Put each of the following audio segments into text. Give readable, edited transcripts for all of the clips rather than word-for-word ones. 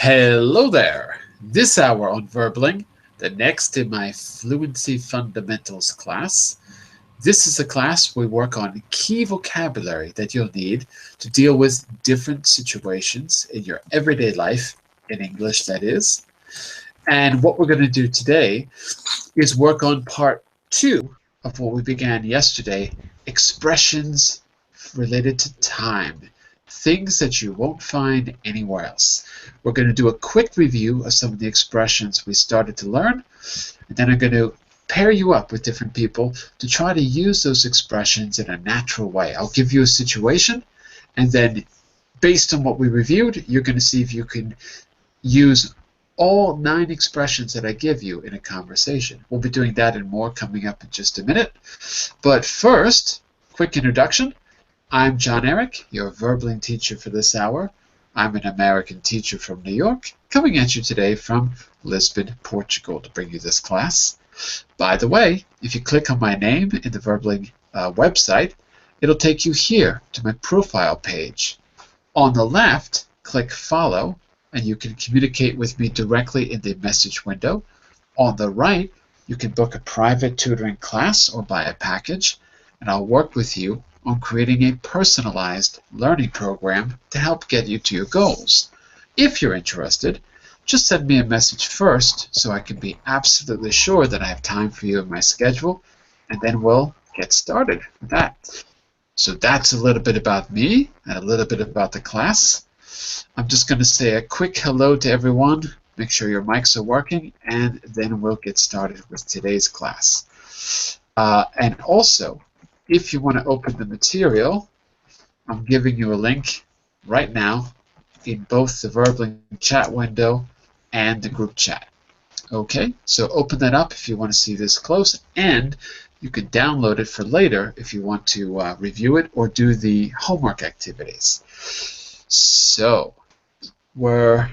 Hello there! This hour on Verbling, the next in my Fluency Fundamentals class. This is a class where we work on key vocabulary that you'll need to deal with different situations in your everyday life, in English that is. And what we're going to do today is work on part 2 of what we began yesterday, expressions related to time. Things that you won't find anywhere else. We're going to do a quick review of some of the expressions we started to learn, and then I'm going to pair you up with different people to try to use those expressions in a natural way. I'll give you a situation, and then based on what we reviewed, you're going to see if you can use all 9 expressions that I give you in a conversation. We'll be doing that and more coming up in just a minute. But first, quick introduction. I'm John Eric, your Verbling teacher for this hour. I'm an American teacher from New York, coming at you today from Lisbon, Portugal, to bring you this class. By the way, if you click on my name in the Verbling website, it'll take you here to my profile page. On the left, click Follow, and you can communicate with me directly in the message window. On the right, you can book a private tutoring class or buy a package, and I'll work with you on creating a personalized learning program to help get you to your goals. If you're interested, just send me a message first so I can be absolutely sure that I have time for you in my schedule, and then we'll get started with that. So that's a little bit about me and a little bit about the class. I'm just going to say a quick hello to everyone, make sure your mics are working, and then we'll get started with today's class. And also, if you want to open the material, I'm giving you a link right now in both the Verbling chat window and the group chat. Okay, so open that up if you want to see this close, and you can download it for later if you want to review it or do the homework activities. So, we're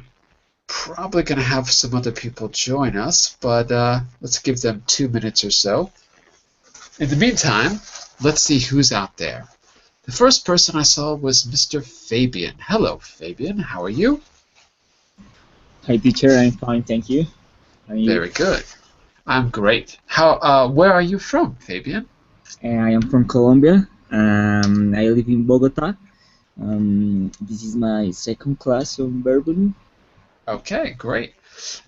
probably going to have some other people join us, but let's give them 2 minutes or so. In the meantime, let's see who's out there. The first person I saw was Mr. Fabian. Hello, Fabian. How are you? Hi, teacher. I'm fine, thank you. How are you? Very good. I'm great. Where are you from, Fabian? I am from Colombia. I live in Bogota. This is my second class on Verbally. Okay, great.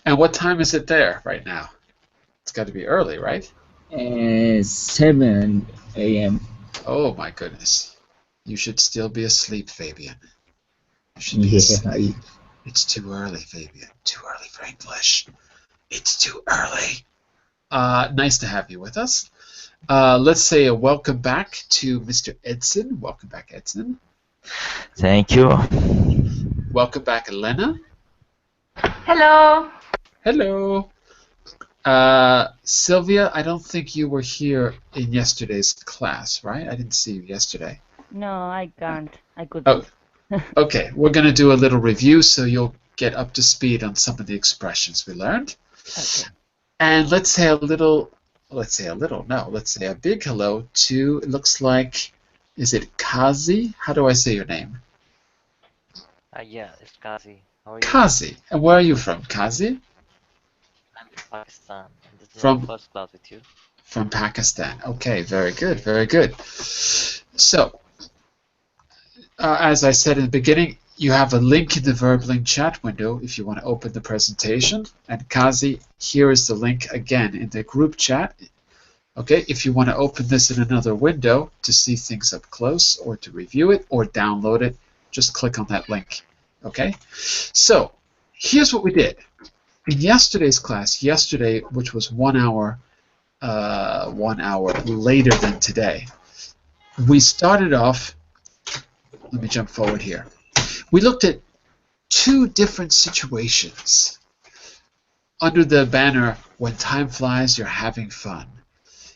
And what time is it there right now? It's got to be early, right? 7 a.m. Oh my goodness. You should still be asleep, Fabian. You should be asleep. It's too early, Fabian. Too early for English. It's too early. Nice to have you with us. Let's say a welcome back to Mr. Edson. Welcome back, Edson. Thank you. Welcome back, Elena. Hello. Hello. Sylvia, I don't think you were here in yesterday's class, right? I didn't see you yesterday. No, I can't. I couldn't. Oh, okay. We're going to do a little review so you'll get up to speed on some of the expressions we learned. Okay. And let's say a big hello to, it looks like, is it Kazi? How do I say your name? Yeah, it's Kazi. How are you? Kazi. And where are you from, Kazi? I'm from Pakistan. And this is From- my first class with you. From Pakistan. Okay, very good, very good. So, as I said in the beginning, you have a link in the Verbling chat window if you want to open the presentation. And Kazi, here is the link again in the group chat. Okay, if you want to open this in another window to see things up close or to review it or download it, just click on that link. Okay, so here's what we did. In yesterday's class, which was 1 hour later than today, we started off, let me jump forward here. We looked at 2 different situations under the banner, when time flies, you're having fun.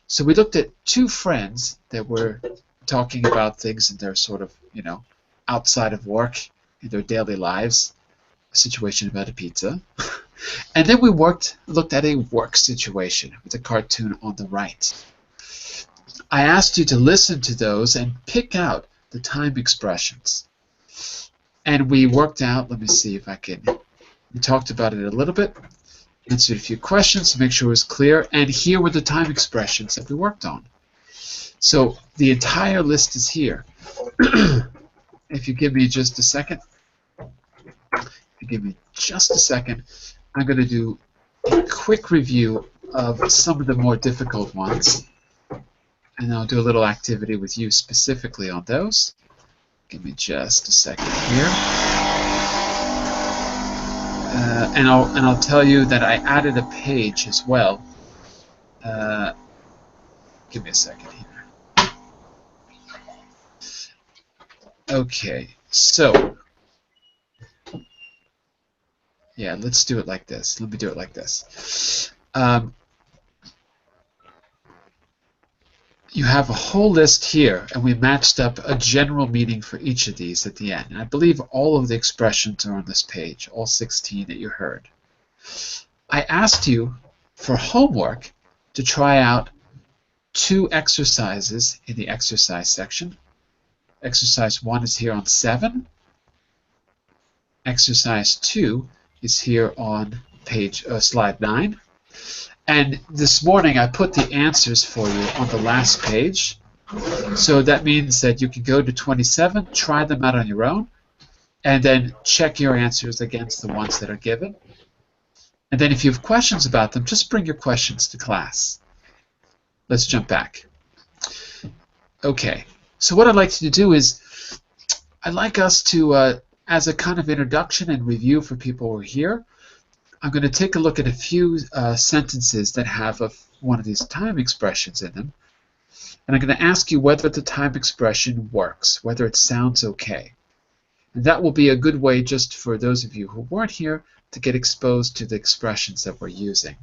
So we looked at 2 friends that were talking about things in their sort of, outside of work, in their daily lives, a situation about a pizza. And then we looked at a work situation with a cartoon on the right. I asked you to listen to those and pick out the time expressions. And we worked out, let me see if I can We talked about it a little bit, answered a few questions to make sure it was clear, and here were the time expressions that we worked on. So the entire list is here. If you give me just a second, I'm going to do a quick review of some of the more difficult ones, and I'll do a little activity with you specifically on those. Give me just a second here. And I'll tell you that I added a page as well. Give me a second here. Okay, so yeah, let's do it like this. Let me do it like this. You have a whole list here, and we matched up a general meaning for each of these at the end. And I believe all of the expressions are on this page, all 16 that you heard. I asked you for homework to try out 2 exercises in the exercise section. Exercise 1 is here on 7. Exercise 2 is here on slide 9. And this morning I put the answers for you on the last page. So that means that you can go to 27, try them out on your own, and then check your answers against the ones that are given. And then if you have questions about them, just bring your questions to class. Let's jump back. Okay, so what I'd like to do is I'd like us to, as a kind of introduction and review for people who are here, I'm going to take a look at a few sentences that have one of these time expressions in them. And I'm going to ask you whether the time expression works, whether it sounds okay. And that will be a good way just for those of you who weren't here to get exposed to the expressions that we're using.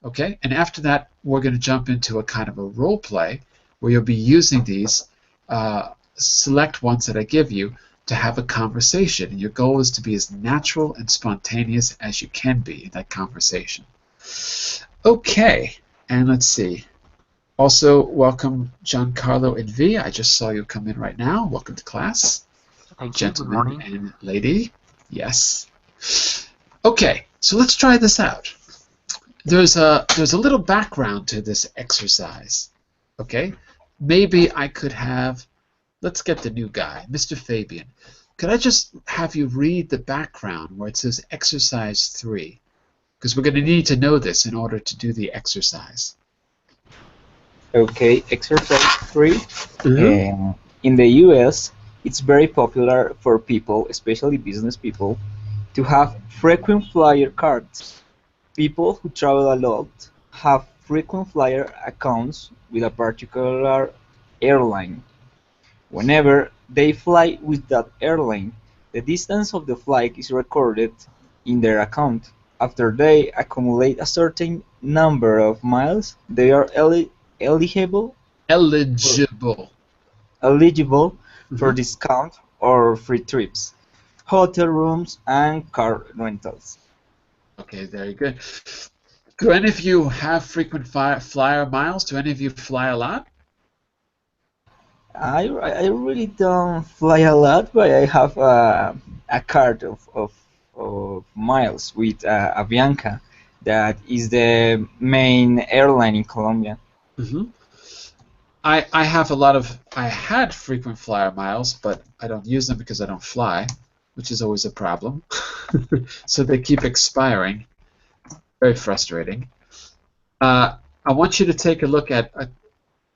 Okay? And after that, we're going to jump into a kind of a role play where you'll be using these select ones that I give you to have a conversation, and your goal is to be as natural and spontaneous as you can be in that conversation. Okay, and let's see. Also, welcome Giancarlo and V. I just saw you come in right now. Welcome to class. Thank you. Gentlemen and lady. Yes. Okay, so let's try this out. There's a little background to this exercise. Okay, maybe I could have. Let's get the new guy, Mr. Fabian. Could I just have you read the background where it says exercise 3? Because we're going to need to know this in order to do the exercise. Okay, exercise 3. In the US, it's very popular for people, especially business people, to have frequent flyer cards. People who travel a lot have frequent flyer accounts with a particular airline. Whenever they fly with that airline, the distance of the flight is recorded in their account. After they accumulate a certain number of miles, they are eligible for discount or free trips, hotel rooms, and car rentals. Okay, very good. Do any of you have frequent flyer miles? Do any of you fly a lot? I really don't fly a lot, but I have a card of miles with Avianca, that is the main airline in Colombia. Mm-hmm. I had frequent flyer miles, but I don't use them because I don't fly, which is always a problem. So they keep expiring. Very frustrating. I want you to take a look at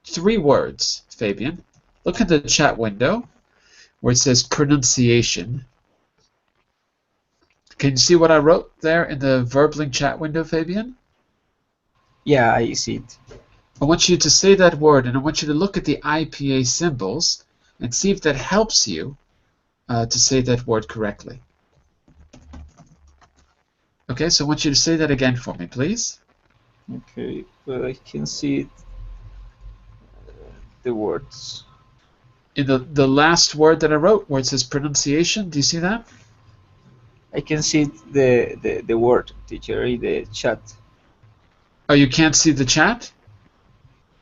3 words, Fabian. Look at the chat window where it says pronunciation. Can you see what I wrote there in the Verbling chat window, Fabian? Yeah, I see it. I want you to say that word, and I want you to look at the IPA symbols and see if that helps you to say that word correctly. Okay, so I want you to say that again for me, please. Okay, but I can see it, the words. In the last word that I wrote, where it says pronunciation, do you see that? I can see the word, teacher, in the chat. Oh, you can't see the chat?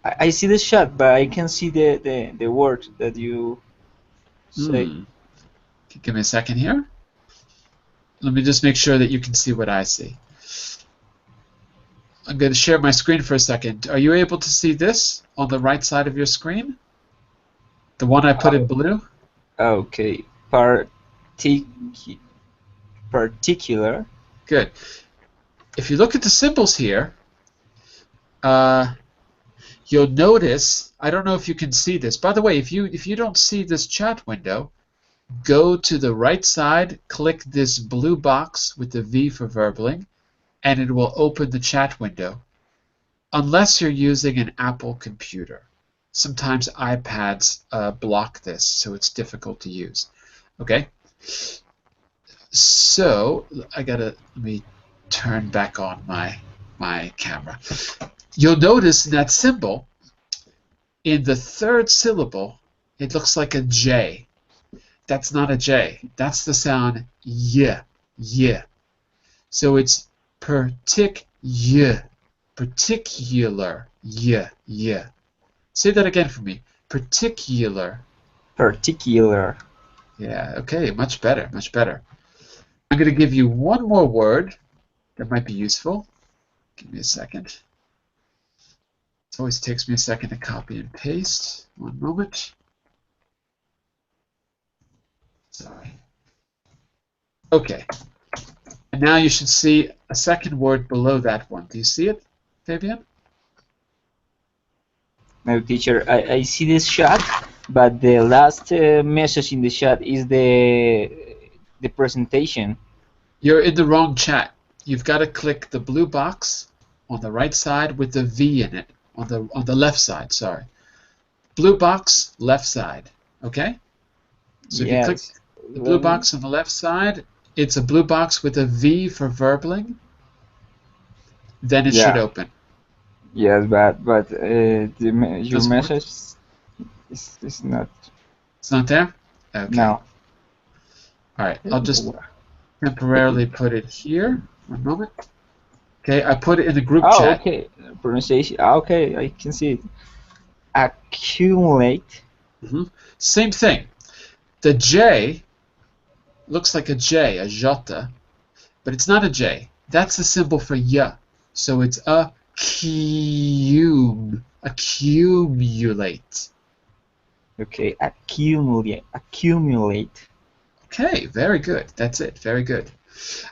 I see the chat, but I can see the word that you say. Give me a second here. Let me just make sure that you can see what I see. I'm going to share my screen for a second. Are you able to see this on the right side of your screen? The one I put in blue? Okay. Particular. Good. If you look at the symbols here, you'll notice, I don't know if you can see this. By the way, if you don't see this chat window, go to the right side, click this blue box with the V for Verbling, and it will open the chat window. Unless you're using an Apple computer. Sometimes iPads block this, so it's difficult to use. Okay? So, let me turn back on my camera. You'll notice in that symbol, in the third syllable, it looks like a J. That's not a J. That's the sound Y. Y. So it's particular. Y. Y. Say that again for me. Particular. Particular. Yeah, okay, much better, much better. I'm going to give you one more word that might be useful. Give me a second. It always takes me a second to copy and paste. One moment. Sorry. Okay. And now you should see a second word below that one. Do you see it, Fabian? No, teacher, I see this chat, but the last message in the chat is the presentation. You're in the wrong chat. You've got to click the blue box on the right side with the V in it. On the left side, sorry. Blue box, left side. Okay? So if you click the blue box on the left side, it's a blue box with a V for Verbling. Then it should open. Yes, but your message is not. It's not there? Okay. No. All right. I'll just temporarily put it here. One moment. Okay, I put it in the group chat. Okay. Pronunciation. Okay, I can see it. Accumulate. Same thing. The J looks like a J, a jota, but it's not a J. That's the symbol for Y. So it's accumulate. Okay, accumulate. Okay, very good. That's it. Very good.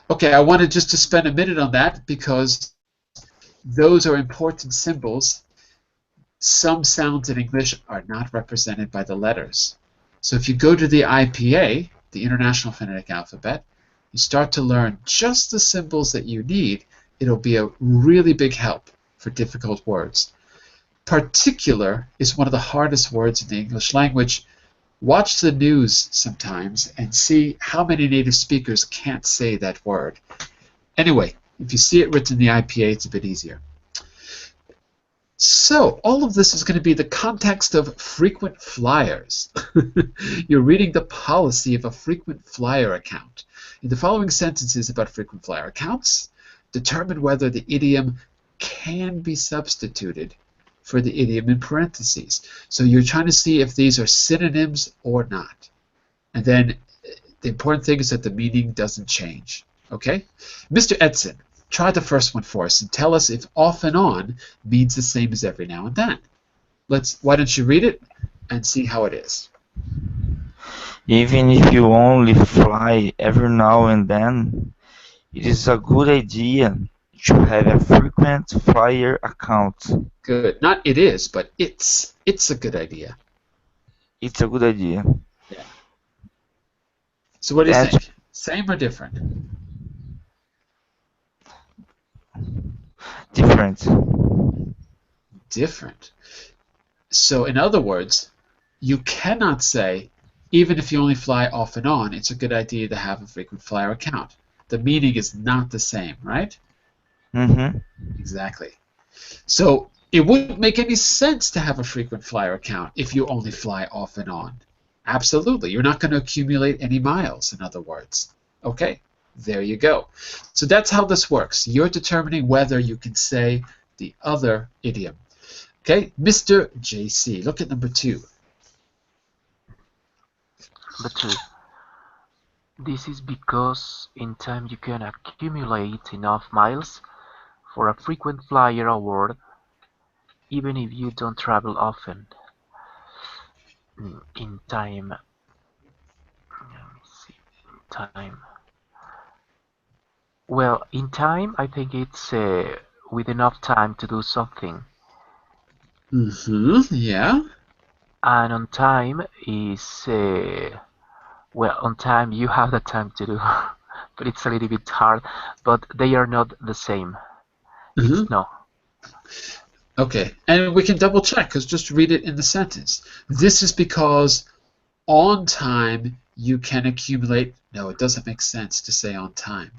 Okay, I wanted just to spend a minute on that because those are important symbols. Some sounds in English are not represented by the letters. So if you go to the IPA, the International Phonetic Alphabet, you start to learn just the symbols that you need. It'll be a really big help for difficult words. Particular is one of the hardest words in the English language. Watch the news sometimes and see how many native speakers can't say that word. Anyway, if you see it written in the IPA, it's a bit easier. So, all of this is going to be the context of frequent flyers. You're reading the policy of a frequent flyer account. In the following sentences about frequent flyer accounts, determine whether the idiom can be substituted for the idiom in parentheses. So you're trying to see if these are synonyms or not. And then the important thing is that the meaning doesn't change. Okay? Mr. Edson, try the first one for us and tell us if off and on means the same as every now and then. Why don't you read it and see how it is. Even if you only fly every now and then, it is a good idea to have a frequent flyer account. Good. Not it is, but it's. It's a good idea. It's a good idea. Yeah. So what do you think? Same or different? Different. Different. So in other words, you cannot say, even if you only fly off and on, it's a good idea to have a frequent flyer account. The meaning is not the same, right? Mm-hmm. Exactly. So it wouldn't make any sense to have a frequent flyer account if you only fly off and on. Absolutely. You're not going to accumulate any miles, in other words. Okay, there you go. So that's how this works. You're determining whether you can say the other idiom. Okay, Mr. JC, look at number 2. Number 2. This is because in time you can accumulate enough miles for a frequent flyer award even if you don't travel often. In time, let me see, time. Well, in time, I think it's with enough time to do something. Yeah. And on time is, well, on time you have the time to do, but it's a little bit hard, but they are not the same. It's no. Okay, and we can double check because just read it in the sentence. This is because on time you can accumulate. No, it doesn't make sense to say on time.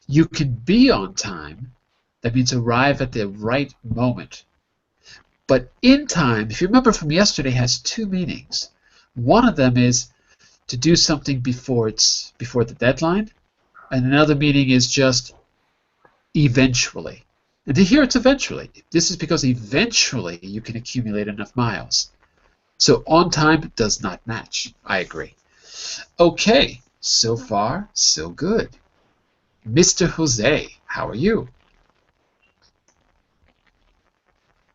You can be on time. That means arrive at the right moment. But in time, if you remember from yesterday, has two meanings. One of them is to do something before the deadline, and another meaning is just eventually. And here it's eventually. This is because eventually you can accumulate enough miles. So on time does not match. I agree. Okay, so far, so good. Mr. Jose, how are you?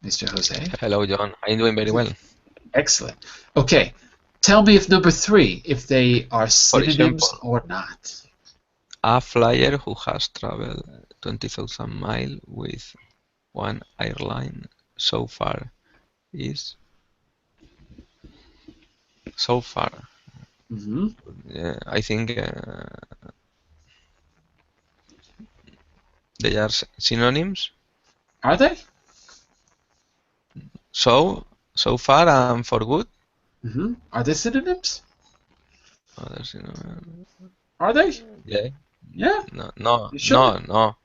Mr. Jose? Hello, John. I'm doing very well. Excellent. Okay, tell me if number 3, if they are For synonyms example, or not. a flyer who has traveled 20,000 miles with one airline so far is so far. I think they are synonyms. Are they? So far and for good. Are they synonyms? Other synonym. Are they? Yeah. Yeah? No, You sure? no.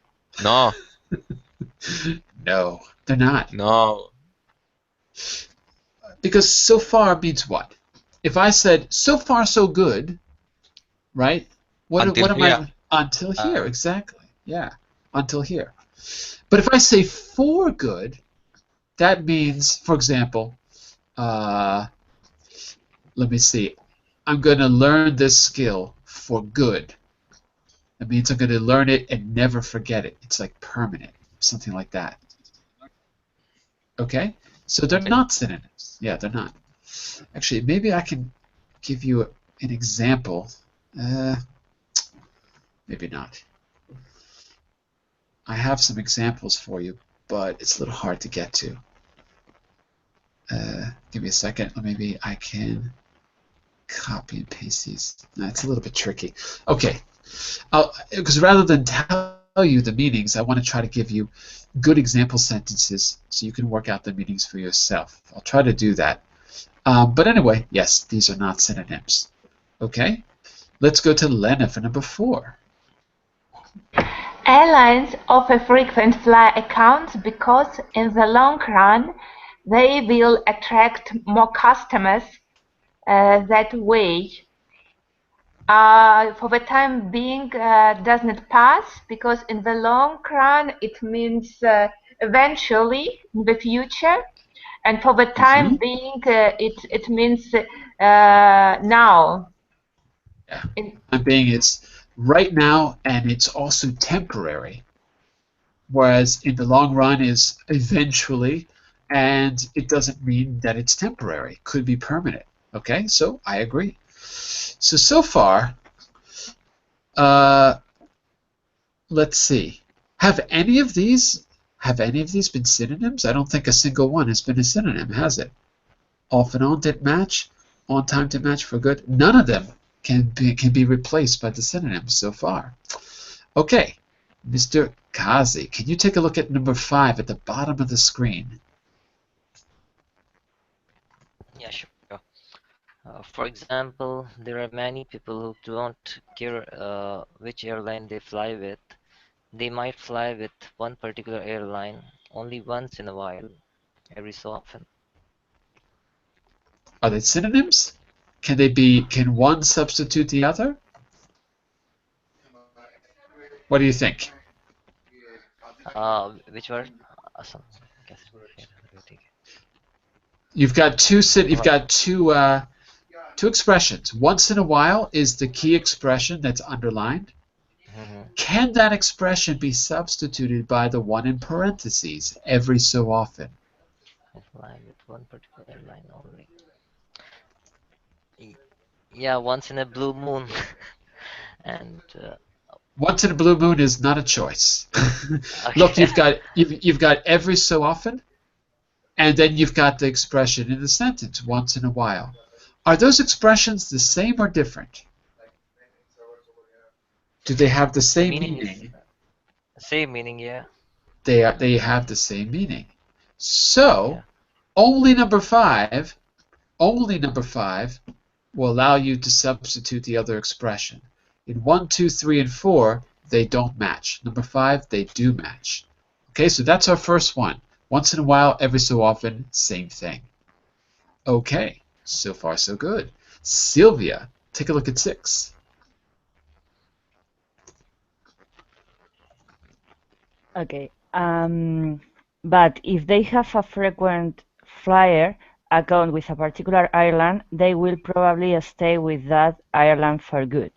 No, they're not. No. Because so far means what? If I said so far so good, right? What Until am here. I until here? Exactly. Yeah, until here. But if I say for good, that means, for example, let me see. I'm going to learn this skill for good. That means I'm going to learn it and never forget it. It's like permanent, something like that. Okay? So they're Okay. not synonyms. Yeah, they're not. Actually, maybe I can give you an example. Maybe not. I have some examples for you, but it's a little hard to get to. Give me a second. Maybe I can copy and paste these. No, it's a little bit tricky. Okay. Because rather than tell you the meanings, I want to try to give you good example sentences so you can work out the meanings for yourself. I'll try to do that. But anyway, yes, these are not synonyms. Okay? Let's go to Lena for number 4. Airlines offer frequent flyer accounts because in the long run they will attract more customers that way. For the time being does not pass because in the long run it means eventually in the future, and for the time being it means now. Yeah. Time being it's right now, and it's also temporary. Whereas in the long run is eventually, and it doesn't mean that it's temporary. It could be permanent. Okay, so I agree. So far, let's see. Have any of these been synonyms? I don't think a single one has been a synonym, has it? Off and on didn't match. On time didn't match for good. None of them can be replaced by the synonyms so far. Okay, Mr. Kazi, can you take a look at number 5 at the bottom of the screen? Yeah, sure. For example, there are many people who don't care which airline they fly with. They might fly with one particular airline only once in a while, every so often. Are they synonyms? Can one substitute the other? What do you think? Which word? Awesome. You've got two Two expressions. Once in a while is the key expression that's underlined. Can that expression be substituted by the one in parentheses every so often? I fly with one particular airline only. Yeah, once in a blue moon. And Once in a blue moon is not a choice. Look, okay. you've got every so often, and then you've got the expression in the sentence, once in a while. Are those expressions the same or different? Do they have the The same meaning is meaning? same meaning, yeah. They have the same meaning. So Yeah. only number five will allow you to substitute the other expression. In 1, 2, 3, and 4, they don't match. Number 5, they do match. Okay, so that's our first one. Once in a while, every so often, same thing. Okay, so far so good. Sylvia, take a look at 6. Okay. But if they have a frequent flyer account with a particular airline, they will probably stay with that airline for good.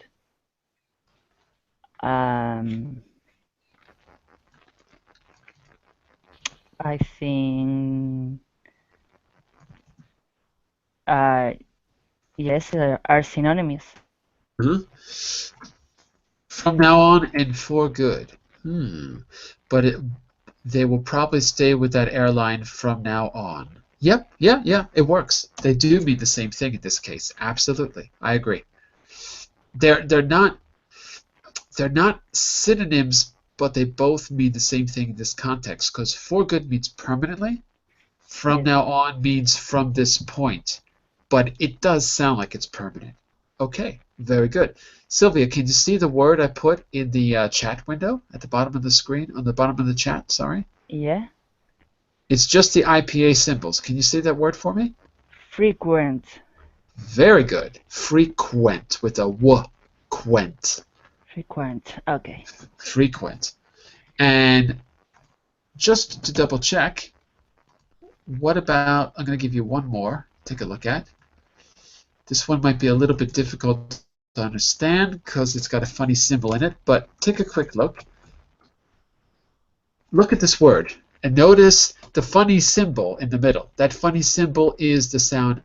I think yes, are synonymous. From now on and for good. But they will probably stay with that airline from now on. Yep, yeah, it works. They do mean the same thing in this case. Absolutely, I agree. They're not synonyms, but they both mean the same thing in this context. Because for good means permanently. From Yes. now on means from this point, but it does sound like it's permanent. Okay, very good. Sylvia, can you see the word I put in the chat window at the bottom of the screen, on the bottom of the chat, sorry? Yeah. It's just the IPA symbols. Can you say that word for me? Frequent. Very good. Frequent with a w, quent. Frequent. Okay. Frequent. And just to double check, what about, I'm going to give you one more. Take a look at. This one might be a little bit difficult to understand because it's got a funny symbol in it, but take a quick look. Look at this word and notice the funny symbol in the middle. That funny symbol is the sound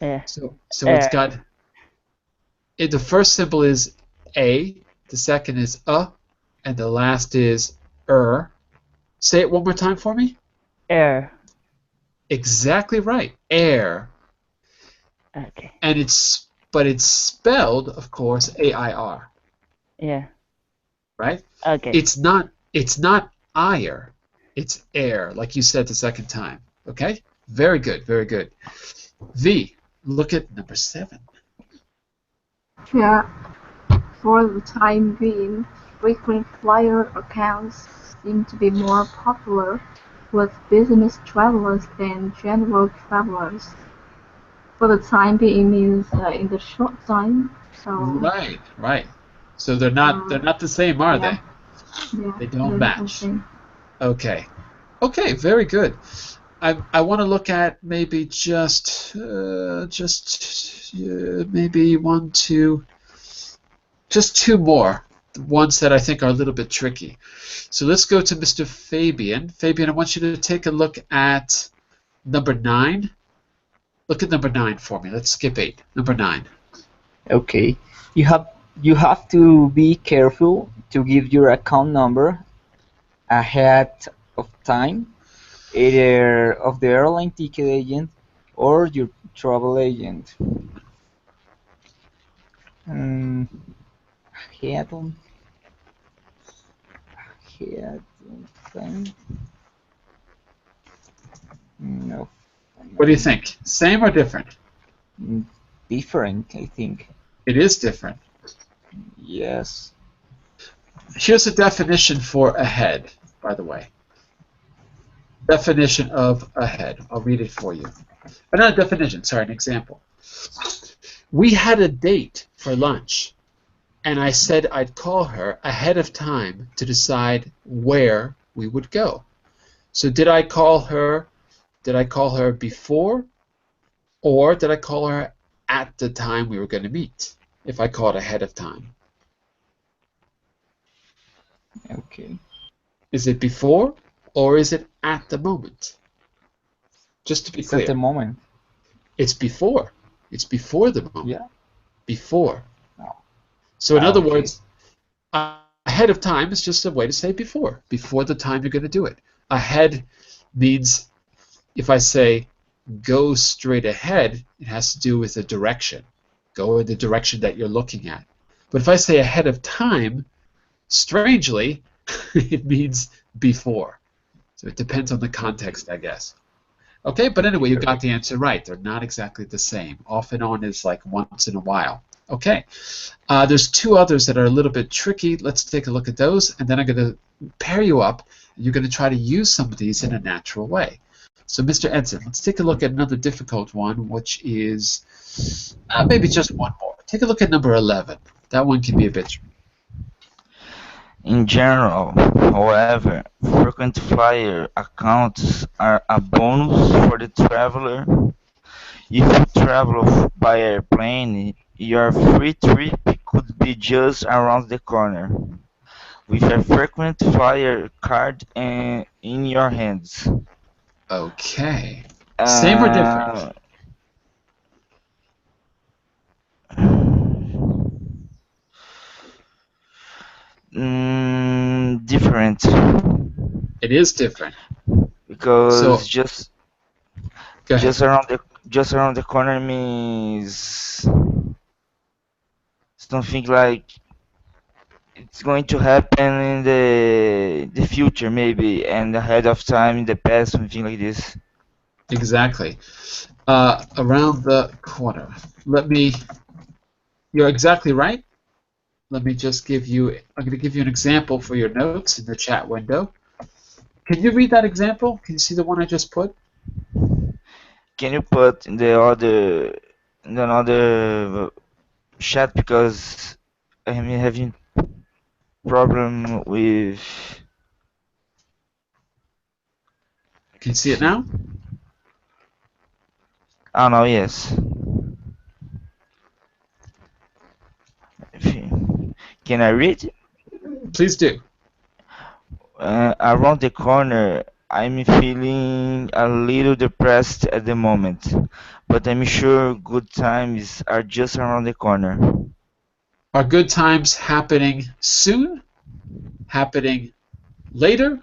Yeah. So it's got, the first symbol is a, the second is and the last is Say it one more time for me. Air. Exactly right. Air. Okay. And it's spelled, of course, A-I-R. Yeah. Right? Okay. It's not ire. It's air, like you said the second time. Okay? Very good, very good. V, look at number 7. Yeah, for the time being, frequent flyer accounts seem to be more popular with business travelers than general travelers. For the time being means in the short time. So Right. So they're not the same, are yeah, they? yeah, They don't they're not the match. same. Okay, very good. I want to look at maybe just maybe just two more, ones that I think are a little bit tricky. So let's go to Mr. Fabian. Fabian, I want you to take a look at number 9. Look at number 9 for me. Let's skip 8. Number 9. Okay. You have to be careful to give your account number ahead of time, either of the airline ticket agent or your travel agent. Ahead of time? No. What do you think? Same or different? Different, I think. It is different. Yes. Here's a definition for ahead, by the way. Definition of ahead. I'll read it for you. Not a definition, sorry, an example. We had a date for lunch, and I said I'd call her ahead of time to decide where we would go. So did I call her before, or did I call her at the time we were going to meet, if I call it ahead of time? Okay. Is it before or is it at the moment? Just to be It's at the clear. moment. It's before. It's before the moment. Yeah. Before. No. So in other Okay. words, ahead of time is just a way to say before the time you're going to do it. Ahead means if I say go straight ahead, it has to do with the direction. Go in the direction that you're looking at. But if I say ahead of time, strangely, it means before. So it depends on the context, I guess. Okay, but anyway, you got the answer right. They're not exactly the same. Off and on is like once in a while. Okay, there's two others that are a little bit tricky. Let's take a look at those, and then I'm going to pair you up. And you're going to try to use some of these in a natural way. So, Mr. Edson, let's take a look at another difficult one, which is maybe just one more. Take a look at number 11. That one can be a bit tricky. In general, however, frequent flyer accounts are a bonus for the traveler. If you travel by airplane, your free trip could be just around the corner, with a frequent flyer card in your hands. Okay. Same or different? Different. It is different. Because So, just go ahead. just around the corner means something like it's going to happen in the future maybe, and ahead of time in the past, something like this. Exactly. Around the corner. You're exactly right. Let me just I'm going to give you an example for your notes in the chat window. Can you read that example? Can you see the one I just put? Can you put in another chat, because I'm having problem with. Can you see it now? Oh no, yes. Can I read? Please do. Around the corner, I'm feeling a little depressed at the moment, but I'm sure good times are just around the corner. Are good times happening soon, happening later,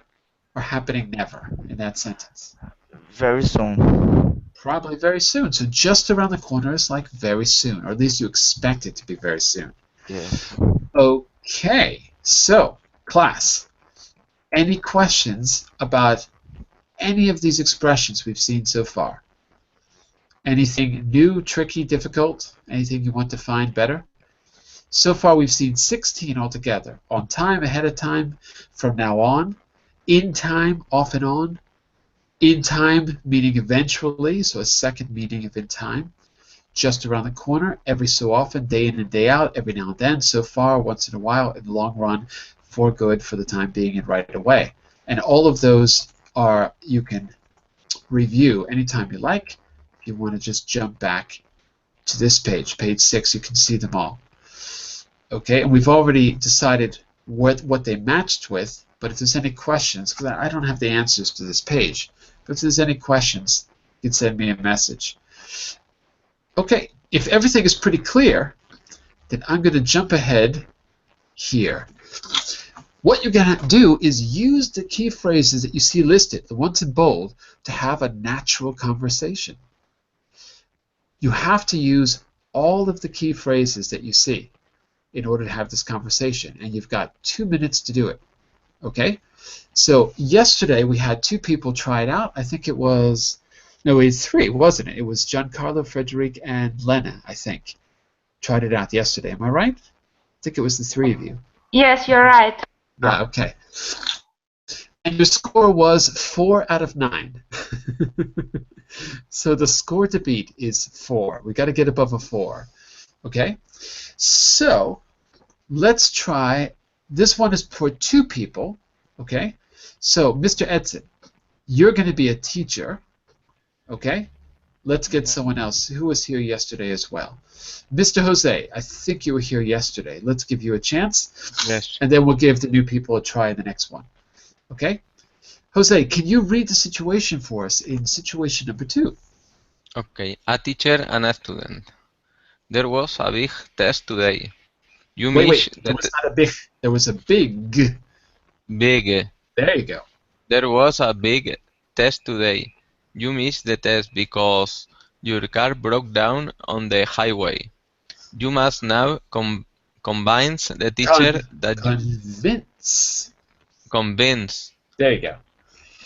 or happening never in that sentence? Very soon. Probably very soon. So just around the corner is like very soon, or at least you expect it to be very soon. Yes. Okay, so class, any questions about any of these expressions we've seen so far? Anything new, tricky, difficult? Anything you want to find better? So far we've seen 16 altogether. On time, ahead of time, from now on. In time, off and on. In time meaning eventually, so a second meaning of in time. Just around the corner, every so often, day in and day out, every now and then, so far, once in a while, in the long run, for good, for the time being, and right away. And all of those you can review anytime you like. If you want to just jump back to this page, page 6, you can see them all. Okay, and we've already decided what they matched with, but if there's any questions, because I don't have the answers to this page, but if there's any questions, you can send me a message. Okay, if everything is pretty clear, then I'm going to jump ahead here. What you're going to do is use the key phrases that you see listed, the ones in bold, to have a natural conversation. You have to use all of the key phrases that you see in order to have this conversation, and you've got 2 minutes to do it. Okay? So yesterday we had 2 people try it out. I think it was, no, it was 3, wasn't it? It was Giancarlo, Frederic, and Lena, I think, tried it out yesterday. Am I right? I think it was the 3 of you. Yes, you're right. Yeah. Okay. And your score was 4 out of 9. So the score to beat is 4. We got to get above a 4. Okay? So let's try. This one is for 2 people. Okay? So, Mr. Edson, you're going to be a teacher. Okay? Let's get someone else who was here yesterday as well. Mr. Jose, I think you were here yesterday. Let's give you a chance. Yes. And then we'll give the new people a try in the next one. Okay? Jose, can you read the situation for us in situation number 2? Okay. A teacher and a student. There was a big test today. You Wait. missed There the was not a big. There was a big. big. There you go. There was a big test today. You missed the test because your car broke down on the highway. You must now convince the teacher that you Convince. There you go.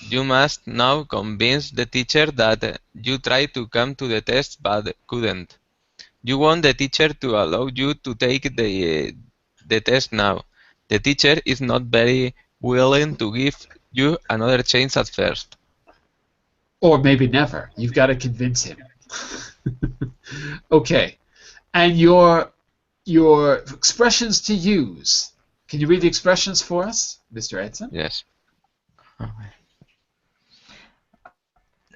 You must now convince the teacher that you tried to come to the test but couldn't. You want the teacher to allow you to take the test now. The teacher is not very willing to give you another chance at first. Or maybe never. You've got to convince him. Okay. And your expressions to use. Can you read the expressions for us, Mr. Edson? Yes.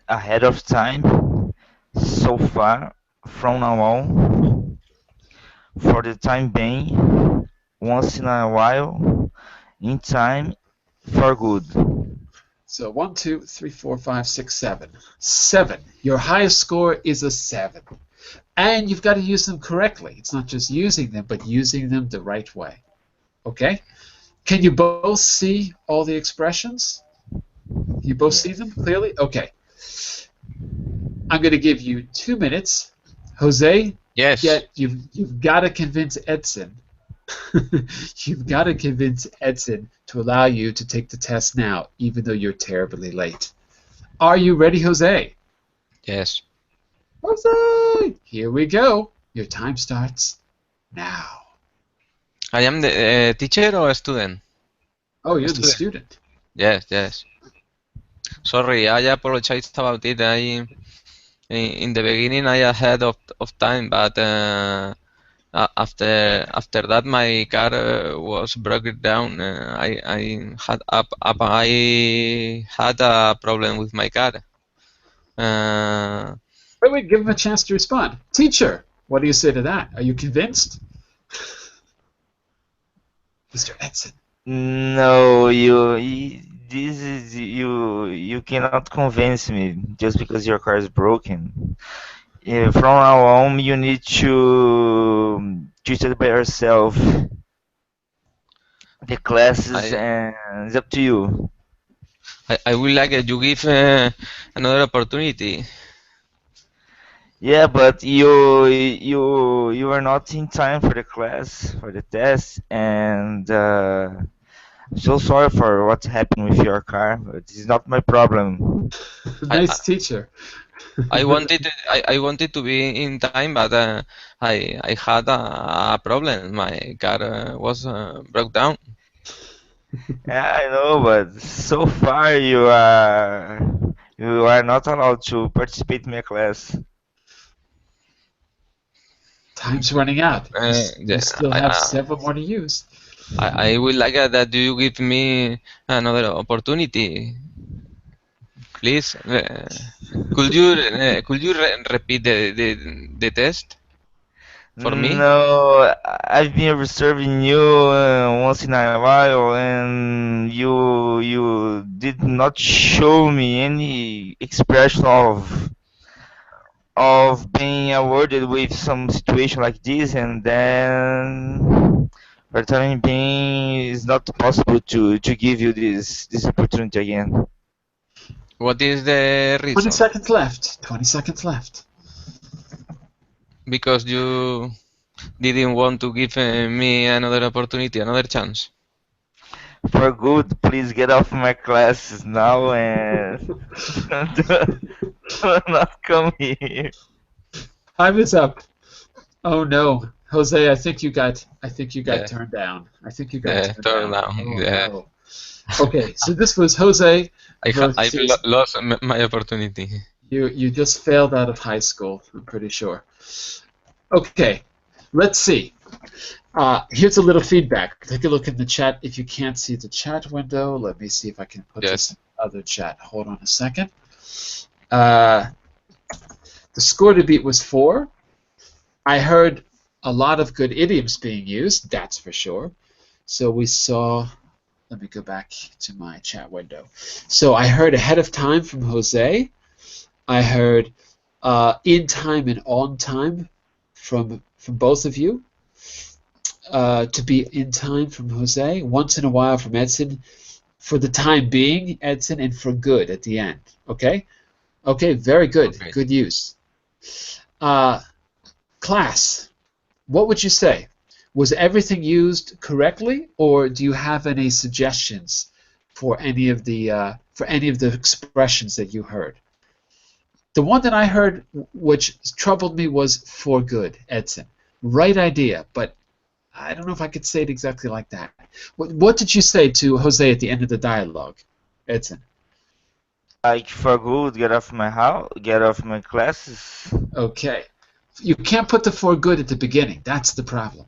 Ahead of time, so far, from now on, for the time being, once in a while, in time, for good. So 1, 2, 3, 4, 5, 6, 7. 7. Your highest score is a 7. And you've got to use them correctly. It's not just using them, but using them the right way. Okay? Can you both see all the expressions? You both see them clearly? Okay. I'm going to give you 2 minutes. Jose, Yes. you've got to convince Edson. You've got to convince Edson to allow you to take the test now, even though you're terribly late. Are you ready, Jose? Yes. Jose! Here we go. Your time starts now. I am the teacher or a student? Oh, you're the student. Yes. Sorry, I apologize about it. In the beginning I ahead of time, but after that my car was broken down. I had a problem with my car. Wait, give him a chance to respond. Teacher, what do you say to that? Are you convinced? Mr. Edson. No, you cannot convince me just because your car is broken. From now on, you need to teach it by yourself. The classes, and it's up to you. I would like you give another opportunity. Yeah, but you are not in time for the class, for the test, and I'm so sorry for what happened with your car, but it's not my problem. Nice teacher. I wanted to be in time, but I had a problem. My car was broke down. Yeah, I know, but so far you are not allowed to participate in my class. Time's running out. You still have 7 more to use. I would like that you give me another opportunity. Please, could you repeat the test for me? No, I've been observing you once in a while, and you did not show me any expression of being awarded with some situation like this, and then for the time being, it's not possible to give you this opportunity again. What is the 20 reason? seconds left. 20 seconds left. Because you didn't want to give me another opportunity, another chance. For good, please get off my classes now and do not come here. Time is up. Oh no, Jose, I think you got turned down. I think you got turned down. Oh, no. Okay, so this was Jose. I lost my opportunity. You just failed out of high school, I'm pretty sure. Okay, let's see. Here's a little feedback. Take a look in the chat. If you can't see the chat window, let me see if I can put this in other chat. Hold on a second. The score to beat was 4. I heard a lot of good idioms being used, that's for sure. So we saw, let me go back to my chat window. So I heard ahead of time from Jose. I heard in time and on time from both of you. To be in time from Jose. Once in a while from Edson. For the time being, Edson, and for good at the end. Okay? Okay, very good. Okay. Good use. Class, what would you say? Was everything used correctly, or do you have any suggestions for any of the expressions that you heard? The one that I heard, which troubled me, was for good, Edson. Right idea, but I don't know if I could say it exactly like that. What did you say to Jose at the end of the dialogue, Edson? Like for good, get off my house, get off my classes. Okay. You can't put the for good at the beginning. That's the problem.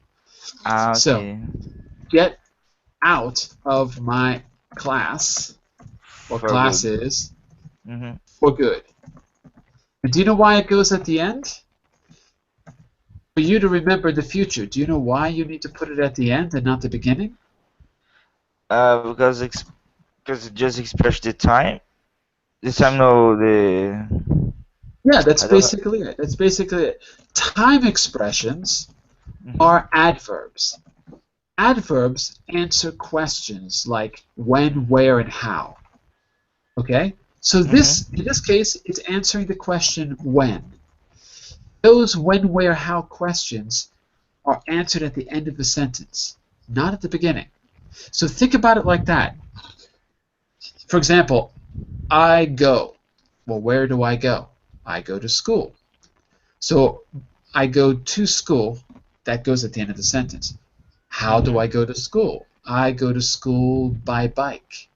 So, Okay. get out of my class, or For good. classes, Mm-hmm. for good. And do you know why it goes at the end? For you to remember the future, do you know why you need to put it at the end and not the beginning? Because it just express the time. This time, no, Yeah, that's I don't know. basically it. That's basically it. Time expressions Mm-hmm. are adverbs. Adverbs answer questions like when, where, and how. Okay? So this, in this case, it's answering the question when. Those when, where, how questions are answered at the end of the sentence, not at the beginning. So think about it like that. For example, I go. Well, where do I go? I go to school. So I go to school. That goes at the end of the sentence. How do I go to school? I go to school by bike.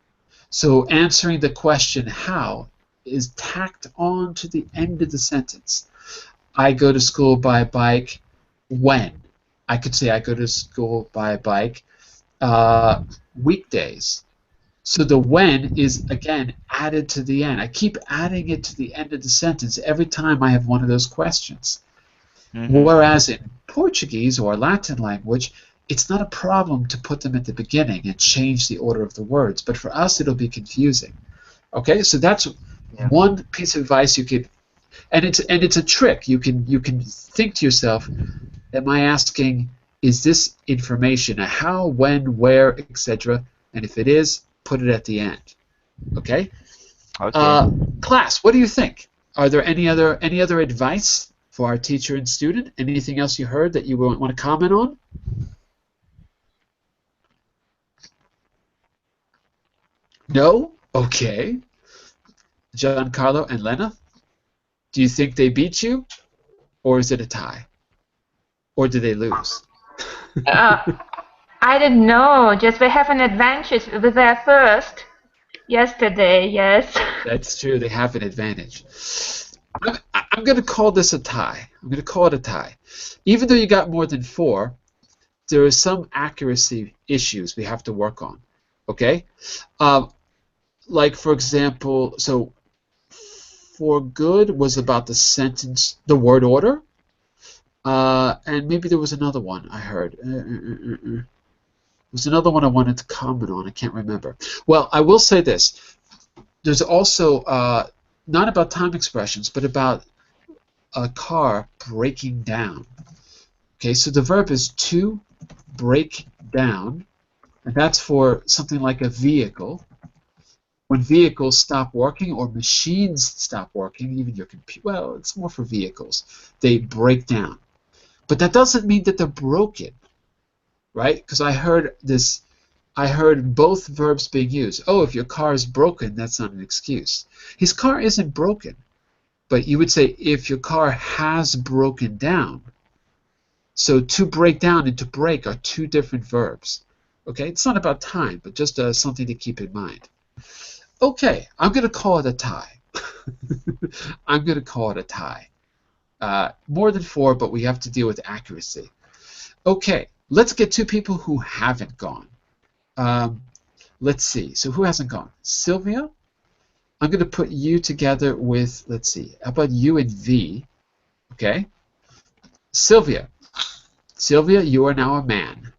So answering the question how is tacked on to the end of the sentence. I go to school by bike when? I could say I go to school by bike weekdays. So the when is, again, added to the end. I keep adding it to the end of the sentence every time I have one of those questions. Whereas in Portuguese or Latin language, it's not a problem to put them at the beginning and change the order of the words. But for us, it'll be confusing. Okay, so that's one piece of advice you could, and it's a trick. You can think to yourself, am I asking, is this information a how, when, where, etc.? And if it is, put it at the end. Okay. Okay. Class, what do you think? Are there any other advice for our teacher and student? Anything else you heard that you want to comment on? No? Okay. Giancarlo and Lena, do you think they beat you? Or is it a tie? Or did they lose? I don't know. Just we have an advantage with their first yesterday. Yes. That's true. They have an advantage. I'm going to call this a tie. I'm going to call it a tie. Even though you got more than 4, there are some accuracy issues we have to work on. Okay? Like, for example, so for good was about the sentence, the word order. And maybe there was another one I heard. There was another one I wanted to comment on. I can't remember. Well, I will say this. There's also not about time expressions, but about a car breaking down. Okay, so the verb is to break down, and that's for something like a vehicle. When vehicles stop working or machines stop working, even your computer, well, it's more for vehicles. They break down. But that doesn't mean that they're broken, right? Because I heard both verbs being used. Oh, if your car is broken, that's not an excuse. His car isn't broken, but you would say if your car has broken down. So to break down and to break are two different verbs. Okay, it's not about time, but just something to keep in mind. Okay, I'm going to call it a tie. I'm going to call it a tie. More than 4, but we have to deal with accuracy. Okay, let's get 2 people who haven't gone. Let's see. So who hasn't gone? Sylvia? I'm going to put you together with, let's see, how about you and V? Okay? Sylvia. Sylvia, you are now a man.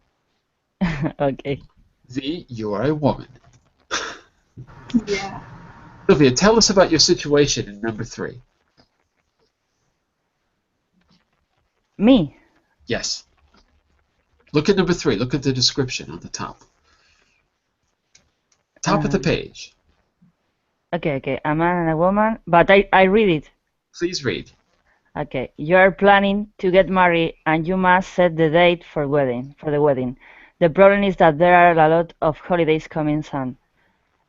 Okay. V, you are a woman. Yeah. Sylvia, tell us about your situation in number 3. Me. Yes. Look at number 3. Look at the description on the top. Top of the Um, page. okay. A man and a woman, but I read it. Please read. Okay. You are planning to get married and you must set the date for the wedding. The problem is that there are a lot of holidays coming soon.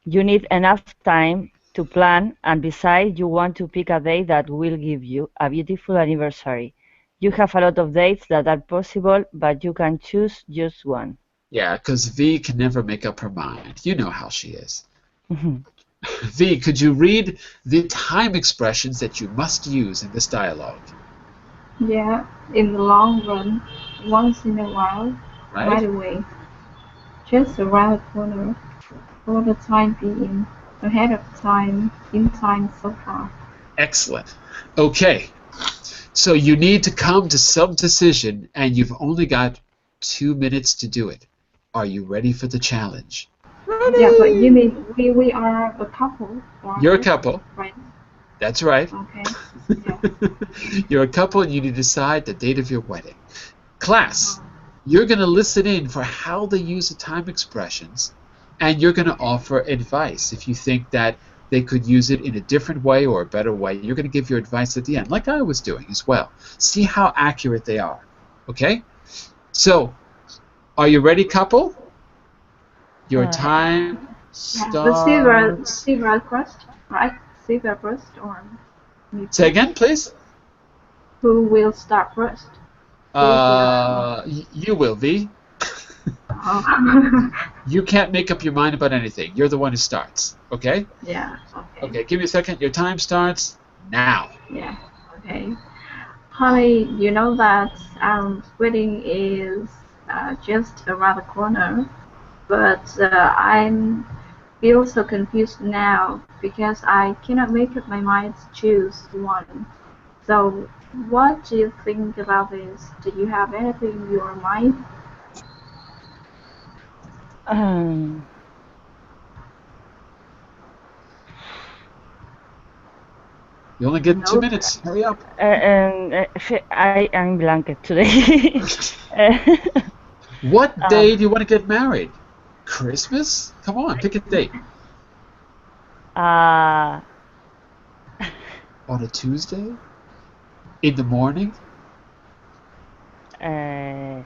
You need enough time to plan, and besides, you want to pick a date that will give you a beautiful anniversary. You have a lot of dates that are possible, but you can choose just one. Yeah, because V can never make up her mind. You know how she is. V, could you read the time expressions that you must use in this dialogue? Yeah. In the long run, once in a while, right Right? away, just around the corner, for the time being, ahead of time, in time so far. Excellent. Okay, so you need to come to some decision, and you've only got 2 minutes to do it. Are you ready for the challenge? Yeah, but you mean we are a couple or You're a just couple. friends? That's right. Okay. Yeah. You're a couple, and you need to decide the date of your wedding. Class, Uh, you're going to listen in for how they use the time expressions, and you're going to offer advice if you think that they could use it in a different way or a better way. You're going to give your advice at the end, like I was doing as well. See how accurate they are. Okay? So, are you ready, couple? Your Uh, time yeah. The silver starts. silver crust, right? Silver crust or me Say first? again, please. Who will start first? Silver or You will, V. oh. You can't make up your mind about anything. You're the one who starts. Okay? Yeah. Okay. Okay, give me a second. Your time starts now. Yeah. Okay. Honey, you know that wedding is just around the corner, but I'm feel so confused now because I cannot make up my mind to choose one. So, what do you think about this? Do you have anything in your mind? um, You only get two No minutes. threats. Hurry up. I am blanket today. Uh, What day um, do you want to get married? Christmas? Come on, pick a date. uh, On a Tuesday? In the morning? uh,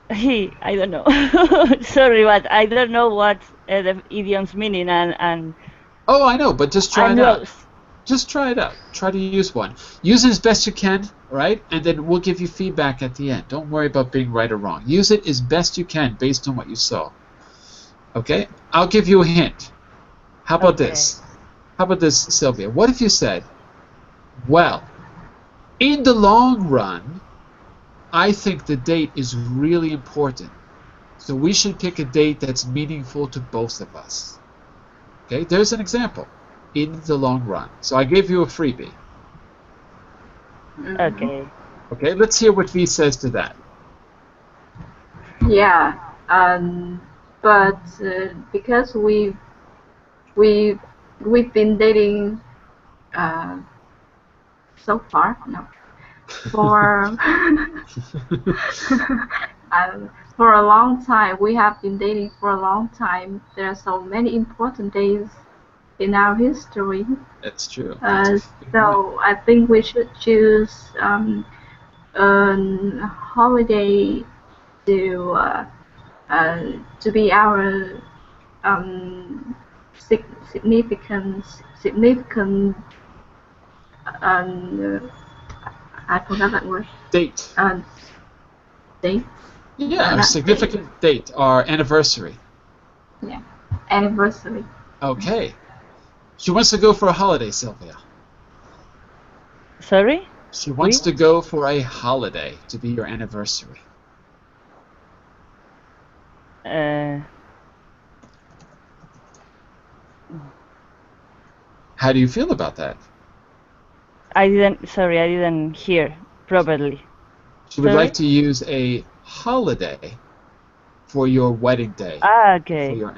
I don't know. Sorry, but I don't know what the idiom's meaning, and Oh, I know, but just try I'm it out. lost. Just try it out. Try to use one. Use it as best you can, right? And then we'll give you feedback at the end. Don't worry about being right or wrong. Use it as best you can based on what you saw. Okay? I'll give you a hint. How about Okay. this? How about this, Sylvia? What if you said, well, in the long run, I think the date is really important. So we should pick a date that's meaningful to both of us. Okay, there's an example. In the long run. So I gave you a freebie. Hmm. Okay. Okay, let's hear what V says to that. Yeah. But because we we've been dating uh, so far, no, for for a long time. We have been dating for a long time. There are so many important days in our history. That's true. That's a Uh, good point. so I think we should choose a holiday to uh, to be our um, significant um, I forgot that word. Date. Uh, date. Yeah, our Not date. significant date, our anniversary. Yeah, anniversary. Okay. She wants to go for a holiday, Sylvia. Sorry? She wants We? to go for a holiday to be your anniversary. Uh, How do you feel about that? I didn't. Sorry, I didn't hear properly. She would like Sorry. to use a holiday for your wedding day. Ah, For okay. your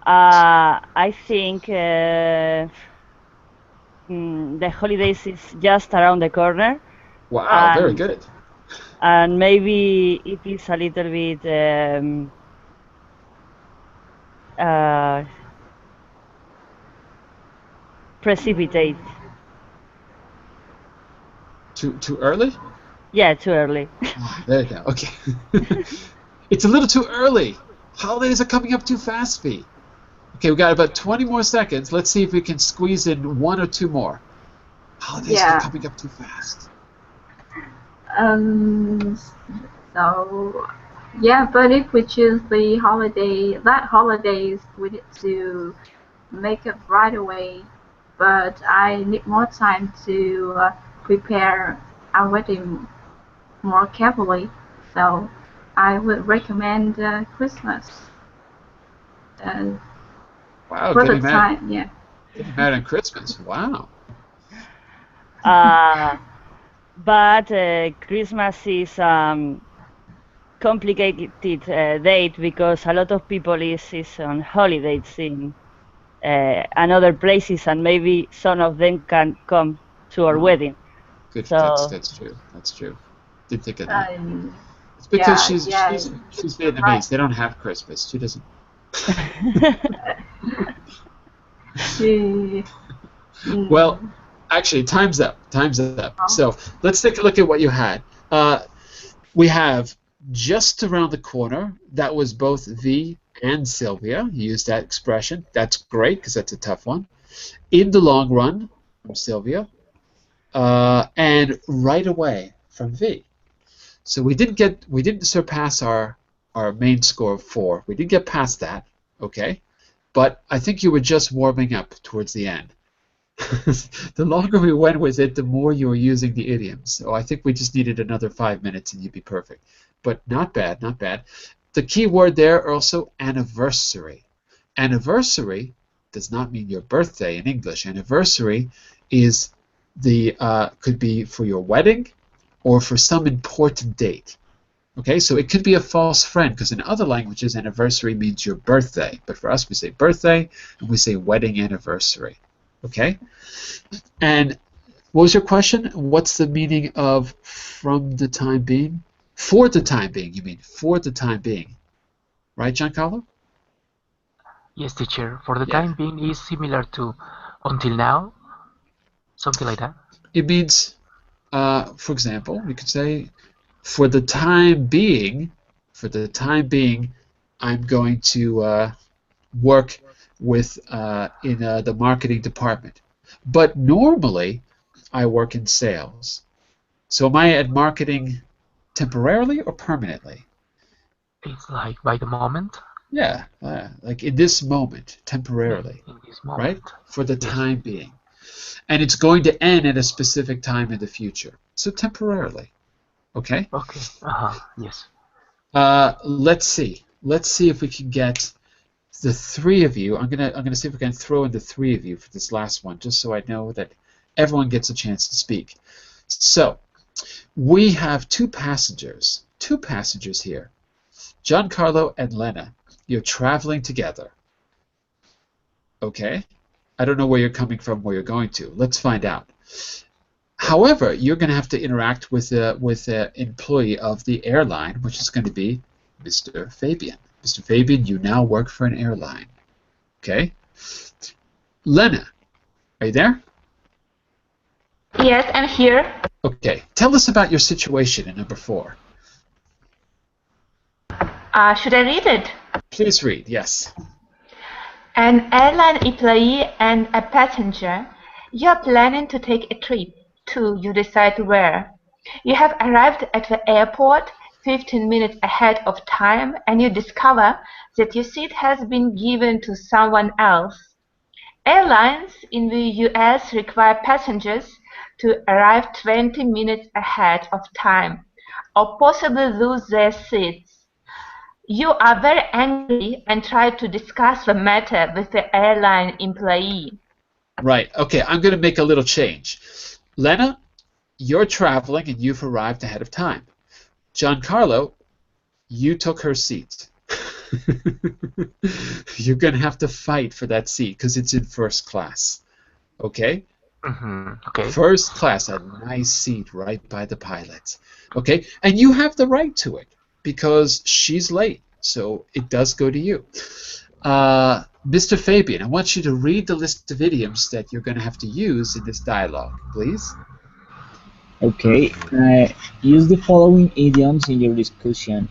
I think the holidays is just around the corner, wow, very and good. maybe it is a little bit uh, precipitate. Too early? Yeah, too early. Ah, there you go. Okay. It's a little too early. Holidays are coming up too fast, V. Okay, we got about 20 more seconds. Let's see if we can squeeze in one or two more. Holidays are Yeah. coming up too fast. Um. So, yeah, but if we choose the holiday, that holidays we need to make it right away. But I need more time to prepare our wedding more carefully. So, I would recommend Christmas. Uh, Wow, for the time, yeah. getting married on Christmas. Wow. Uh, but Christmas is complicated date because a lot of people is on holidays in another places, and maybe some of them can come to our wedding. Good. So That's true. That's true. Didn't think of that. It's because Yeah, she's yeah, she's right. Vietnamese. They don't have Christmas. She doesn't. She, Well, actually, time's up. Time's up. So let's take a look at what you had. We have just around the corner. That was both V and Sylvia. You used that expression. That's great because that's a tough one. In the long run from Sylvia, and right away from V. So we didn't surpass our main score of 4. We didn't get past that. Okay, but I think you were just warming up towards the end. The longer we went with it, the more you were using the idioms. So I think we just needed another 5 minutes and you'd be perfect. But not bad, not bad. The key word there also anniversary. Anniversary does not mean your birthday in English. Anniversary is the could be for your wedding or for some important date. Okay, so it could be a false friend because in other languages anniversary means your birthday, but for us we say birthday and we say wedding anniversary. Okay? And what was your question? What's the meaning of from the time being? For the time being, you mean for the time being. Right, Giancarlo? Yes, teacher. For the Yeah. time being is similar to until now, something like that. It means, for example, we could say, for the time being, I'm going to work with in the marketing department. But normally, I work in sales. So am I at marketing temporarily or permanently? It's like by the moment. Yeah, like in this moment, temporarily, In this right? moment. For the Yes. time being. And it's going to end at a specific time in the future. So temporarily, okay? Okay. Yes. Let's see. Let's see if we can get the three of you. I'm gonna see if we can throw in the three of you for this last one, just so I know that everyone gets a chance to speak. So we have two passengers here. Giancarlo and Lena. You're traveling together. Okay? I don't know where you're coming from, where you're going to. Let's find out. However, you're going to have to interact with an employee of the airline, which is going to be Mr. Fabian. Mr. Fabian, you now work for an airline. Okay? Lena, are you there? Yes, I'm here. Okay. Tell us about your situation in number 4. Should I read it? Please read, yes. An airline employee and a passenger. You are planning to take a trip to you decide where. You have arrived at the airport 15 minutes ahead of time and you discover that your seat has been given to someone else. Airlines in the US require passengers to arrive 20 minutes ahead of time or possibly lose their seats. You are very angry and try to discuss the matter with the airline employee. Right. Okay, I'm going to make a little change. Lena, you're traveling and you've arrived ahead of time. Giancarlo, you took her seat. You're going to have to fight for that seat because it's in first class. Okay? Okay. First class, a nice seat right by the pilot. Okay? And you have the right to it because she's late. So it does go to you. Mr. Fabian, I want you to read the list of idioms that you're going to have to use in this dialogue, please. Okay, use the following idioms in your discussion: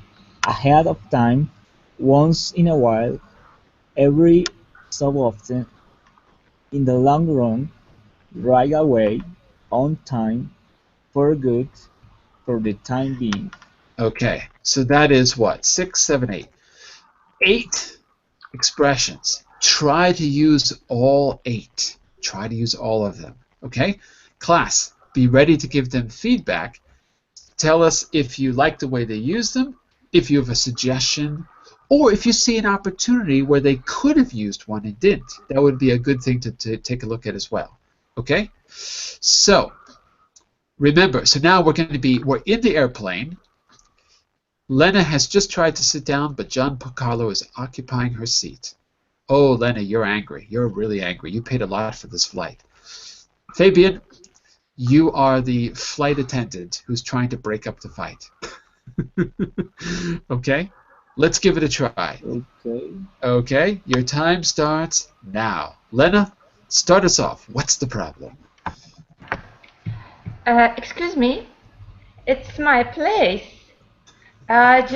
ahead of time, once in a while, every so often, in the long run, right away, on time, for good, for the time being. Okay, so that is what? 6, 7, 8. 8 expressions. Try to use all 8. Try to use all of them. Okay? Class, be ready to give them feedback. Tell us if you like the way they use them, if you have a suggestion, or if you see an opportunity where they could have used one and didn't. That would be a good thing to take a look at as well. Okay? So, remember, so now we're in the airplane. Lena has just tried to sit down, but Giancarlo is occupying her seat. Oh, Lena, you're angry. You're really angry. You paid a lot for this flight. Fabian, you are the flight attendant who's trying to break up the fight. Okay? Let's give it a try. Okay. Okay, your time starts now. Lena, start us off. What's the problem? Excuse me, it's my place. What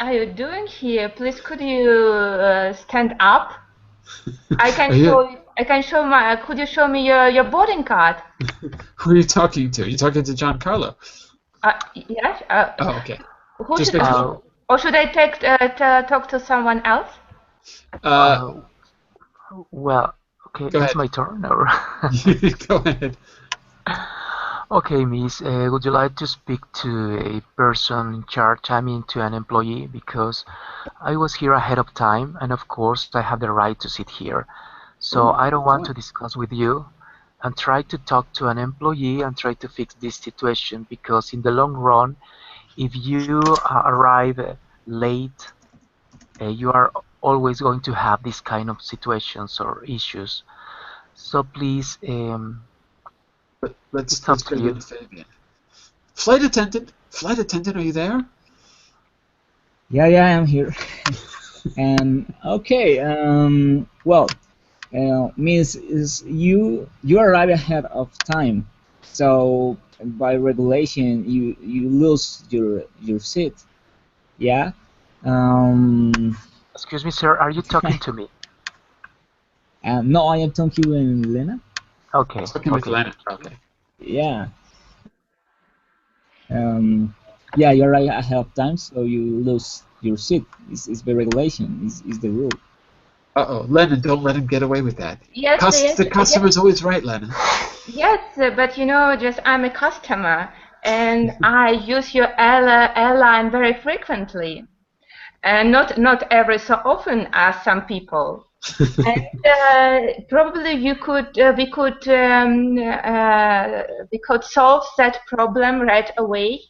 are you doing here? Please, could you stand up? I can show my. Could you show me your boarding card? Who are you talking to? You're talking to Giancarlo. Yes. Oh, okay. Who Just should? making sure. Or should I talk to someone else? Well, okay, Go it's ahead. my turn, or? Go ahead. Okay, Miss, would you like to speak to a person in charge, I mean to an employee, because I was here ahead of time, and of course I have the right to sit here. So I don't want to discuss with you and try to talk to an employee and try to fix this situation, because in the long run, if you arrive late, you are always going to have this kind of situations or issues. So please, Let's it's up to bring you. in Fabian. Flight attendant, are you there? Yeah, I'm here. And okay, well, means is you arrive ahead of time, so by regulation you lose your seat. Yeah. Excuse me, sir, are you talking to me? No, I am talking with Lena. Okay, Talking with okay. Lena. Okay. Yeah. Yeah, you're right ahead of time, so you lose your seat. It's the regulation. Is the rule. Uh-oh, Lena, don't let him get away with that. Yes, The customer's always right, Lena. yes, but just I'm a customer and I use your airline very frequently, and not every so often as some people. And probably we could solve that problem right away.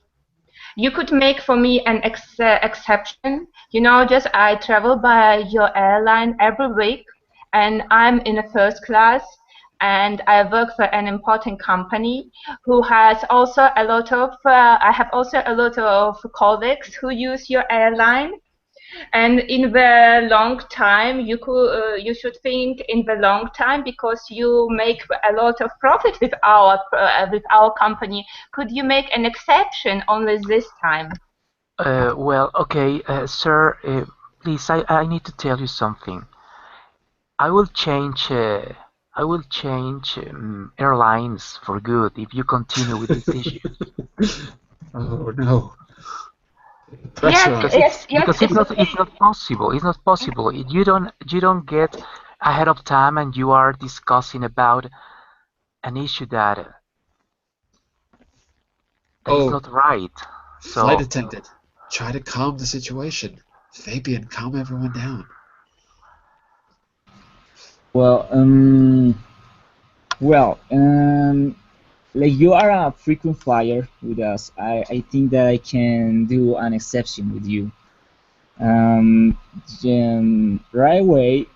You could make for me an exception. Just I travel by your airline every week, and I'm in a first class, and I work for an important company who has also a lot of. I have also a lot of colleagues who use your airline, and in the long time, you should think in the long time because you make a lot of profit with our company. Could you make an exception only this time? Well, okay, sir, please, I need to tell you something. I will change, airlines for good if you continue with this issue. Oh no. Yes, Pressure on. Because it's not possible. It's not possible. You don't get ahead of time and you are discussing about an issue that is Oh, not right. flight So, attendant, try to calm the situation. Fabian, calm everyone down. Well, well, like you are a frequent flyer with us. I think that I can do an exception with you. Um, right away,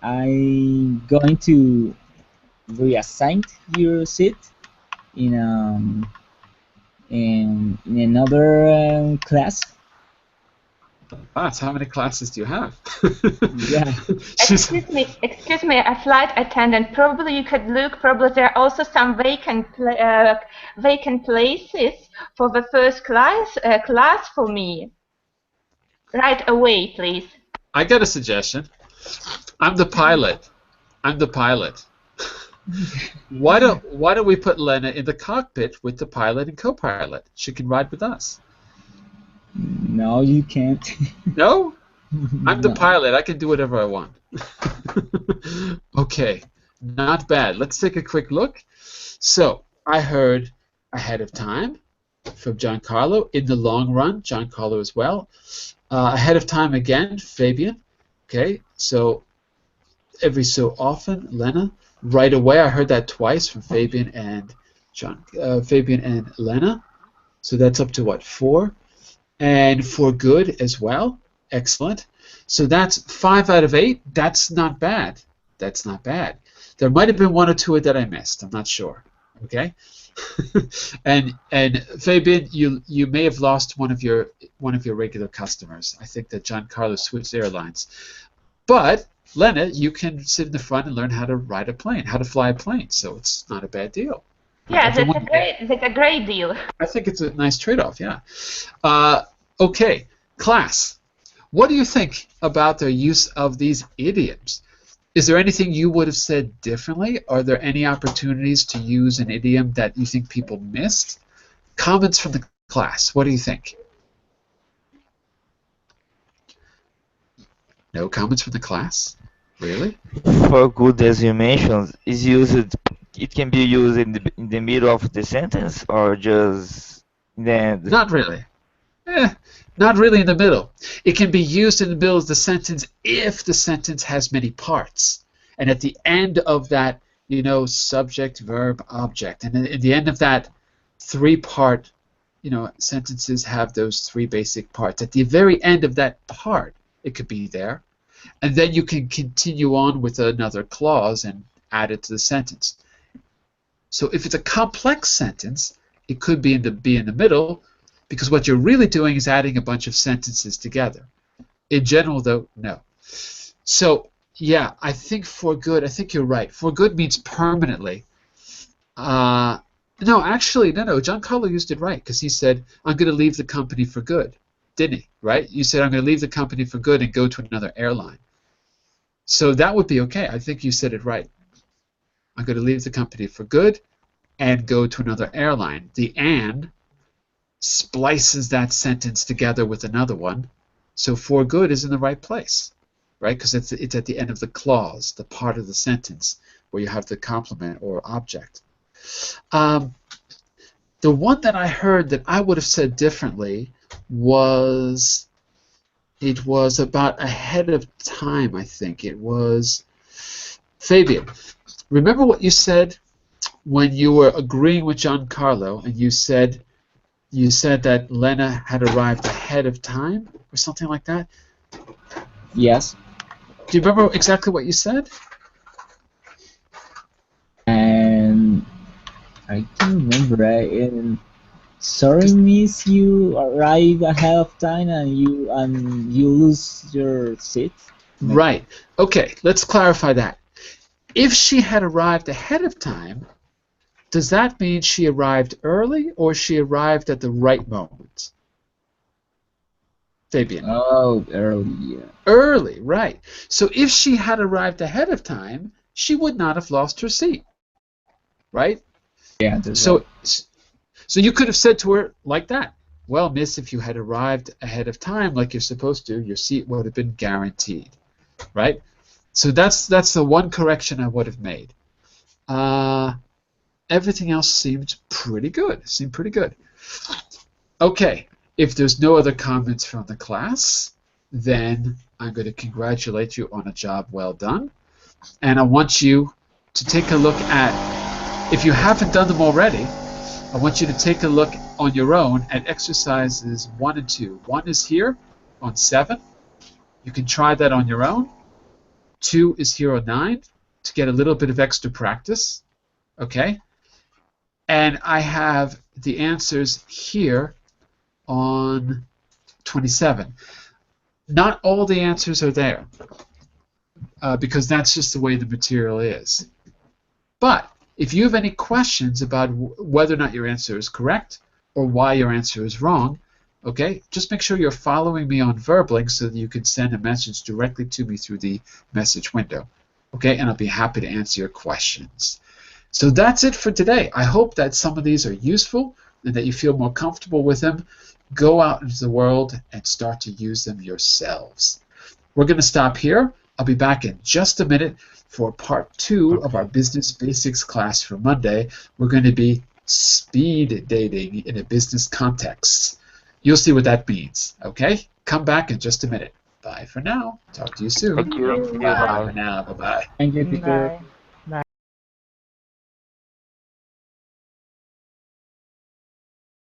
I'm going to reassign your seat in in another class. Class, how many classes do you have? Yeah. Excuse me, a flight attendant. Probably you could look. Probably there are also some vacant places for the first class for me. Right away, please. I got a suggestion. I'm the pilot. I'm the pilot. Why don't we put Lena in the cockpit with the pilot and co-pilot? She can ride with us. No, you can't. No? I'm the No. pilot. I can do whatever I want. Okay, not bad. Let's take a quick look. So, I heard ahead of time from Giancarlo. In the long run, Giancarlo as well. Ahead of time again, Fabian. Okay, so every so often, Lena. Right away, I heard that twice from Fabian and Fabian and Lena. So that's up to what, 4? And for good as well. Excellent. So that's 5 out of 8. That's not bad. That's not bad. There might have been 1 or 2 that I missed. I'm not sure. Okay. and Fabian, you may have lost one of your regular customers. I think that Giancarlo switched airlines. But Lena, you can sit in the front and learn how to ride a plane, how to fly a plane. So it's not a bad deal. Yeah, that's a great deal. I think it's a nice trade-off. Yeah. Okay, class. What do you think about their use of these idioms? Is there anything you would have said differently? Are there any opportunities to use an idiom that you think people missed? Comments from the class. What do you think? No comments from the class? Really? For good, as you mentioned, is used. It can be used in the middle of the sentence or just in the end. Not really. Not really in the middle. It can be used in the middle of the sentence if the sentence has many parts. And at the end of that, subject, verb, object. And at the end of that 3-part, sentences have those 3 basic parts. At the very end of that part, it could be there. And then you can continue on with another clause and add it to the sentence. So if it's a complex sentence, it could be in the middle, because what you're really doing is adding a bunch of sentences together. In general, though, no. So, yeah, I think for good, I think you're right. For good means permanently. No, actually, no. Giancarlo used it right, because he said, I'm going to leave the company for good. Didn't he? Right? You said, I'm going to leave the company for good and go to another airline. So that would be okay. I think you said it right. I'm going to leave the company for good and go to another airline. The and splices that sentence together with another one, so for good is in the right place, right? Because it's at the end of the clause, the part of the sentence where you have the complement or object. The one that I heard that I would have said differently was about ahead of time, I think. It was Fabian. Remember what you said when you were agreeing with Giancarlo, and you said that Lena had arrived ahead of time, or something like that? Yes. Do you remember exactly what you said? And I can remember. Sorry, miss, you arrive ahead of time and you lose your seat. Right. Okay, let's clarify that. If she had arrived ahead of time, does that mean she arrived early or she arrived at the right moment? Fabian. Oh, early, yeah. Early, right. So if she had arrived ahead of time, she would not have lost her seat, right? Yeah, that's so, right. So you could have said to her like that, well, miss, if you had arrived ahead of time like you're supposed to, your seat would have been guaranteed, right? So that's the one correction I would have made. Everything else seemed pretty good. Okay, if there's no other comments from the class, then I'm going to congratulate you on a job well done. and I want you to take a look at, if you haven't done them already, I want you to take a look on your own at exercises 1 and 2. 1 is here on 7. You can try that on your own. 2 is here on 9 to get a little bit of extra practice. Okay? And I have the answers here on 27. Not all the answers are there because that's just the way the material is. But if you have any questions about whether or not your answer is correct or why your answer is wrong, okay, just make sure you're following me on Verblink so that you can send a message directly to me through the message window. Okay, and I'll be happy to answer your questions. So that's it for today. I hope that some of these are useful and that you feel more comfortable with them. Go out into the world and start to use them yourselves. We're going to stop here. I'll be back in just a minute for part 2 of our Business Basics class for Monday. We're going to be speed dating in a business context. You'll see what that means, okay? Come back in just a minute. Bye for now. Talk to you soon. Thank you. Thank you. Bye Bye. for now. Bye-bye. Thank you, teacher. Bye.